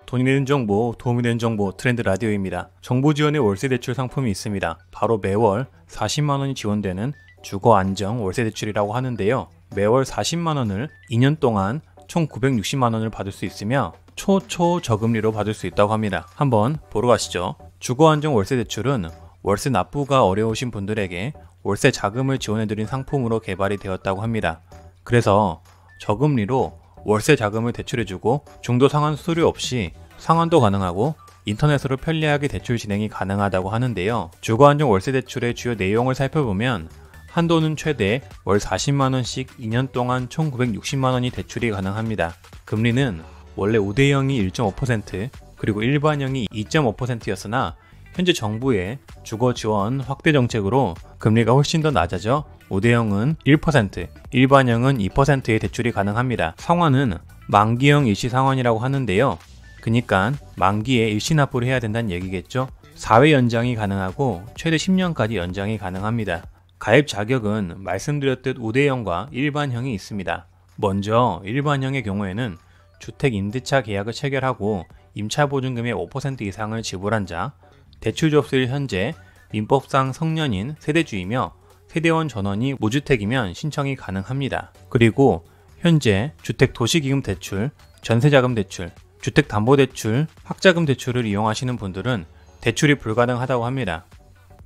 돈이 되는 정보, 도움이 되는 정보 트렌드 라디오입니다. 정부 지원의 월세 대출 상품이 있습니다. 바로 매월 40만 원이 지원되는 주거 안정 월세 대출이라고 하는데요. 매월 40만 원을 2년 동안 총 960만 원을 받을 수 있으며 초저금리로 받을 수 있다고 합니다. 한번 보러 가시죠. 주거 안정 월세 대출은 월세 납부가 어려우신 분들에게 월세 자금을 지원해드린 상품으로 개발이 되었다고 합니다. 그래서 저금리로 월세 자금을 대출해주고 중도 상환 수수료 없이 상환도 가능하고 인터넷으로 편리하게 대출 진행이 가능하다고 하는데요. 주거안정 월세 대출의 주요 내용을 살펴보면 한도는 최대 월 40만원씩 2년 동안 총 960만원이 대출이 가능합니다. 금리는 원래 우대형이 1.5% 그리고 일반형이 2.5%였으나 현재 정부의 주거 지원 확대 정책으로 금리가 훨씬 더 낮아져 우대형은 1%, 일반형은 2%의 대출이 가능합니다. 상환은 만기형 일시 상환이라고 하는데요. 그니까 만기에 일시 납부를 해야 된다는 얘기겠죠. 4회 연장이 가능하고 최대 10년까지 연장이 가능합니다. 가입 자격은 말씀드렸듯 우대형과 일반형이 있습니다. 먼저 일반형의 경우에는 주택 임대차 계약을 체결하고 임차보증금의 5% 이상을 지불한 자, 대출 접수일 현재 민법상 성년인 세대주이며 세대원 전원이 무주택이면 신청이 가능합니다. 그리고 현재 주택도시기금 대출, 전세자금 대출, 주택담보대출, 학자금 대출을 이용하시는 분들은 대출이 불가능하다고 합니다.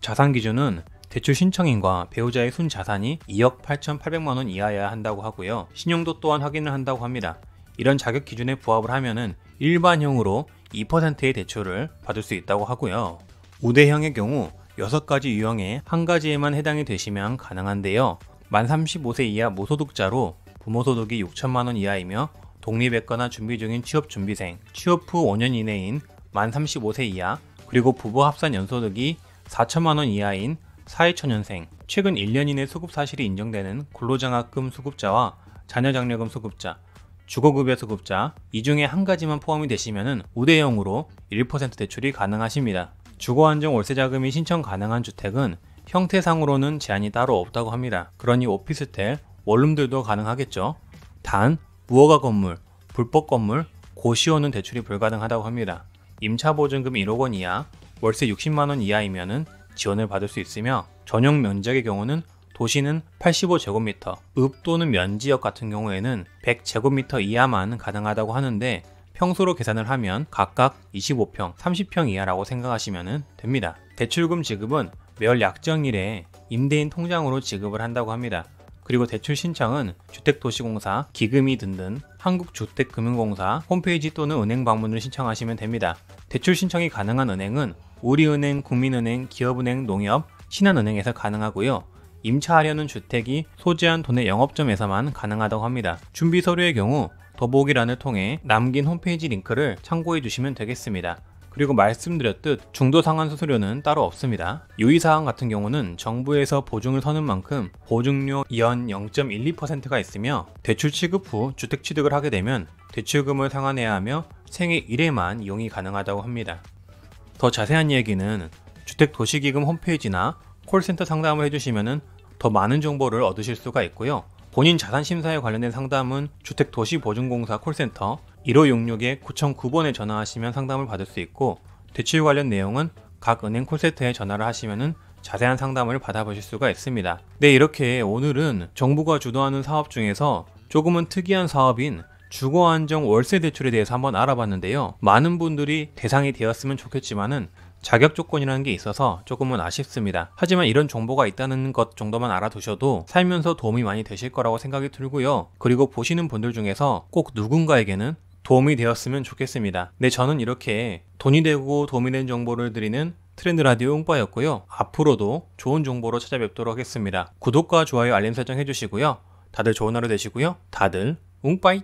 자산 기준은 대출 신청인과 배우자의 순자산이 2억 8,800만원 이하여야 한다고 하고요. 신용도 또한 확인을 한다고 합니다. 이런 자격 기준에 부합을 하면은 일반형으로 2%의 대출을 받을 수 있다고 하고요. 우대형의 경우 6가지 유형에 한 가지에만 해당이 되시면 가능한데요. 만 35세 이하 무소득자로 부모 소득이 6천만원 이하이며 독립했거나 준비 중인 취업준비생, 취업 후 5년 이내인 만 35세 이하, 그리고 부부 합산 연소득이 4천만원 이하인 사회초년생, 최근 1년 이내 수급 사실이 인정되는 근로장학금 수급자와 자녀장려금 수급자, 주거급여 수급자, 이 중에 한 가지만 포함이 되시면 우대형으로 1% 대출이 가능하십니다. 주거안정 월세자금이 신청 가능한 주택은 형태상으로는 제한이 따로 없다고 합니다. 그러니 오피스텔, 원룸들도 가능하겠죠. 단, 무허가 건물, 불법 건물, 고시원은 대출이 불가능하다고 합니다. 임차보증금 1억 원 이하, 월세 60만원 이하이면 지원을 받을 수 있으며 전용 면적의 경우는 도시는 85제곱미터, 읍 또는 면지역 같은 경우에는 100제곱미터 이하만 가능하다고 하는데 평수로 계산을 하면 각각 25평, 30평 이하라고 생각하시면 됩니다. 대출금 지급은 매월 약정일에 임대인 통장으로 지급을 한다고 합니다. 그리고 대출 신청은 주택도시공사, 기금이 등등 한국주택금융공사 홈페이지 또는 은행 방문을 신청하시면 됩니다. 대출 신청이 가능한 은행은 우리은행, 국민은행, 기업은행, 농협, 신한은행에서 가능하고요. 임차하려는 주택이 소재한 도내 영업점에서만 가능하다고 합니다. 준비 서류의 경우 더보기란을 통해 남긴 홈페이지 링크를 참고해 주시면 되겠습니다. 그리고 말씀드렸듯 중도 상환 수수료는 따로 없습니다. 유의사항 같은 경우는 정부에서 보증을 서는 만큼 보증료 연 0.12%가 있으며 대출 취급 후 주택 취득을 하게 되면 대출금을 상환해야 하며 생애 1회만 이용이 가능하다고 합니다. 더 자세한 얘기는 주택도시기금 홈페이지나 콜센터 상담을 해주시면 더 많은 정보를 얻으실 수가 있고요. 본인 자산심사에 관련된 상담은 주택도시보증공사 콜센터 1566-9009번에 전화하시면 상담을 받을 수 있고 대출 관련 내용은 각 은행 콜센터에 전화를 하시면 자세한 상담을 받아보실 수가 있습니다. 네, 이렇게 오늘은 정부가 주도하는 사업 중에서 조금은 특이한 사업인 주거안정 월세 대출에 대해서 한번 알아봤는데요. 많은 분들이 대상이 되었으면 좋겠지만은 자격 조건이라는 게 있어서 조금은 아쉽습니다. 하지만 이런 정보가 있다는 것 정도만 알아두셔도 살면서 도움이 많이 되실 거라고 생각이 들고요. 그리고 보시는 분들 중에서 꼭 누군가에게는 도움이 되었으면 좋겠습니다. 네, 저는 이렇게 돈이 되고 도움이 되는 정보를 드리는 트렌드 라디오 웅빠였고요. 앞으로도 좋은 정보로 찾아뵙도록 하겠습니다. 구독과 좋아요, 알림 설정 해주시고요. 다들 좋은 하루 되시고요. 다들 웅빠이!